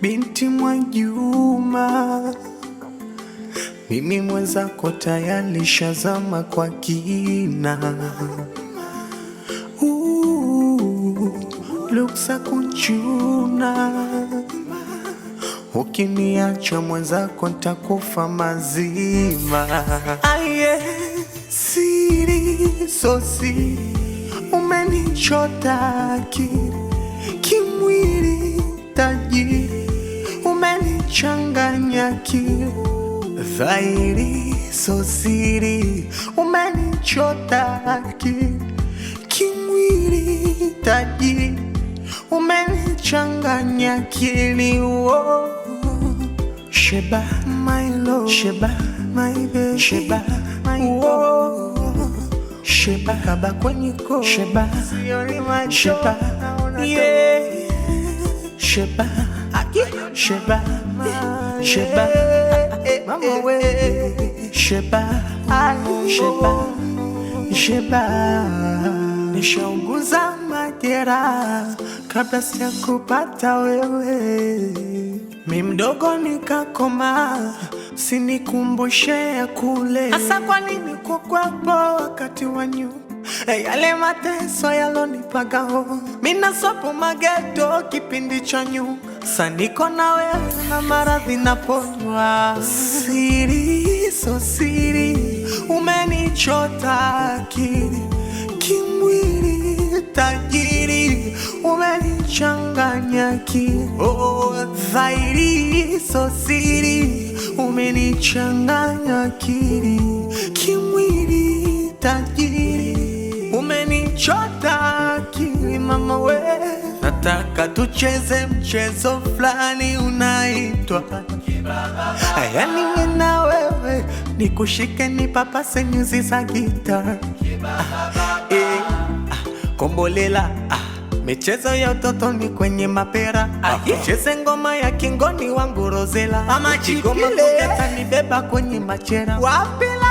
Binti Mwajuma, mimi mwenzako tayari shazama kwa kina. Luksa kunchuna, ukiniacha mwenzako ntakufa mazima. Aye, siri so siri, umenichota akili, kimwili tajiri, umenichanganya akili. Dhahiri so siri, umenichota akili, kimwili tajiri, umenichanganya akili. Oh, Sheba, my love, Sheba, my baby, Sheba, my love, Sheba, kaba kwenye ko, Sheba, Sheba, yeah, Sheba, Sheba, Sheba, mama we, Sheba, Sheba, Sheba. Nishaunguza majeraha kabla sijakupata wewe, mi mdogo nikakoma, usinikumbushe ya kule. Asa kwa nini kukwapo wakati wa nyuma, yale mateso yalonipaga ho, mina sopo mageto kipindi cha nyuma. Sa niko na wewe na maradhi naponywa. Siri so siri, umenichota akili, kimwili tajiri, umenichanganya akili. Oh, dhahiri so siri, umenichanganya akili, kimwili tajiri, umenichota akili. Mama we, nataka tucheze mchezo flani unaitwa yani mimi na wewe, nikushike nipapase nyuzi za gitaa. Kombolela, michezo ya utotoni kwenye mapera. Cheze ngoma ya kingoni wangu Rozela, ama chigoma kugeta nibeba kwenye machera. Wapila